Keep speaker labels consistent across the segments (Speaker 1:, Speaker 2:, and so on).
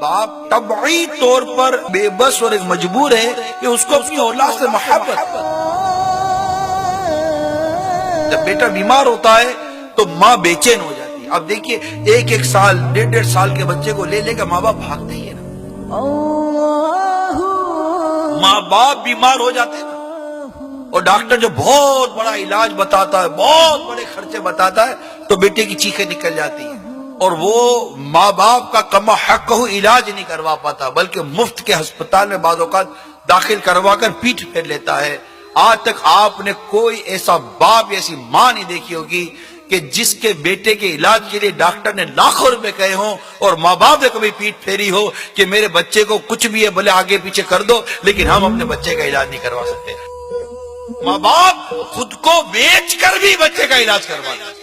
Speaker 1: باپ طبعی طور پر بے بس اور ایک مجبور ہے کہ اس کو اپنی اولاد سے محبت. جب بیٹا بیمار ہوتا ہے تو ماں بے چین ہو جاتی ہے. اب دیکھیے ایک سال 1.5 سال کے بچے کو لے کر ماں باپ بھاگتے ہی ہے نا. ماں باپ بیمار ہو جاتے ہیں نا، اور ڈاکٹر جو بہت بڑا علاج بتاتا ہے، بہت بڑے خرچے بتاتا ہے، تو بیٹے کی چیخیں نکل جاتی ہیں، اور وہ ماں باپ کا کما حق علاج نہیں کروا پاتا، بلکہ مفت کے ہسپتال میں بعض اوقات داخل کروا کر پیٹ پھیر لیتا ہے. آج تک آپ نے کوئی ایسا باپ ایسی ماں نہیں دیکھی ہوگی کہ جس کے بیٹے کے علاج کے لیے ڈاکٹر نے لاکھوں روپے کہے ہوں اور ماں باپ نے کبھی پیٹ پھیری ہو کہ میرے بچے کو کچھ بھی ہے بھلے آگے پیچھے کر دو لیکن ہم اپنے بچے کا علاج نہیں کروا سکتے. ماں باپ خود کو بیچ کر بھی بچے کا علاج کرواتے،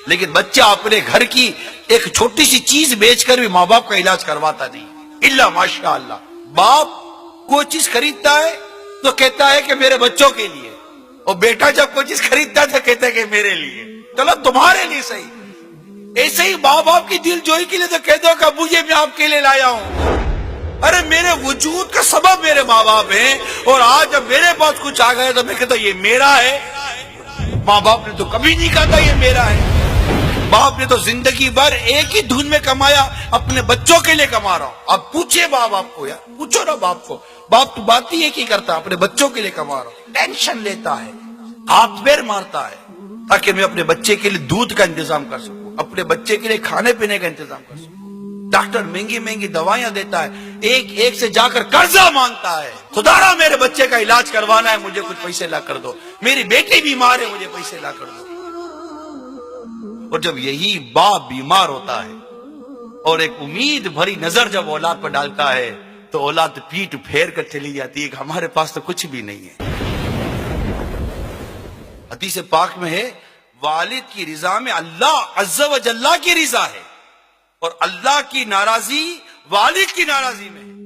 Speaker 1: لیکن بچہ اپنے گھر کی ایک چھوٹی سی چیز بیچ کر بھی ماں باپ کا علاج کرواتا نہیں. الا ماشاء اللہ باپ کوئی چیز خریدتا ہے تو کہتا ہے کہ میرے بچوں کے لیے، اور بیٹا جب کوئی چیز خریدتا ہے تو کہتا ہے کہ میرے لیے. چلو تمہارے لیے صحیح، ایسے ہی ماں باپ کی دل جوئی کے لیے تو کہہ دو کہ ابو یہ میں آپ کے لیے لایا ہوں. ارے میرے وجود کا سبب میرے ماں باپ ہیں، اور آج جب میرے پاس کچھ آ گیا تو میں کہتا ہوں یہ میرا ہے. ماں باپ نے تو کبھی نہیں کہا تھا یہ میرا ہے. باپ نے تو زندگی بھر ایک ہی دھن میں کمایا، اپنے بچوں کے لیے کما رہا ہوں. اب پوچھے ماں باپ کو، یار پوچھو نا باپ کو، باپ تو بات ہی ایک ہی کرتا، اپنے بچوں کے لیے کما رہا ہوں. ٹینشن لیتا ہے، ہاتھ پیر مارتا ہے تاکہ میں اپنے بچے کے لیے دودھ کا انتظام کر سکوں، اپنے بچے کے لیے کھانے پینے کا انتظام کر سکوں. ڈاکٹر مہنگی مہنگی دوائیاں دیتا ہے، ایک سے جا کر قرضہ مانگتا ہے، خدا میرے بچے کا علاج کروانا ہے، مجھے کچھ پیسے لا کر دو، میری بیٹی بیمار ہے مجھے پیسے لا کر دو. اور جب یہی باپ بیمار ہوتا ہے اور ایک امید بھری نظر جب اولاد پر ڈالتا ہے تو اولاد پیٹ پھیر کر چلی جاتی ہے کہ ہمارے پاس تو کچھ بھی نہیں ہے. حدیث پاک میں ہے والد کی رضا میں اللہ عز و جل کی رضا ہے، اور اللہ کی ناراضی والد کی ناراضی میں ہے.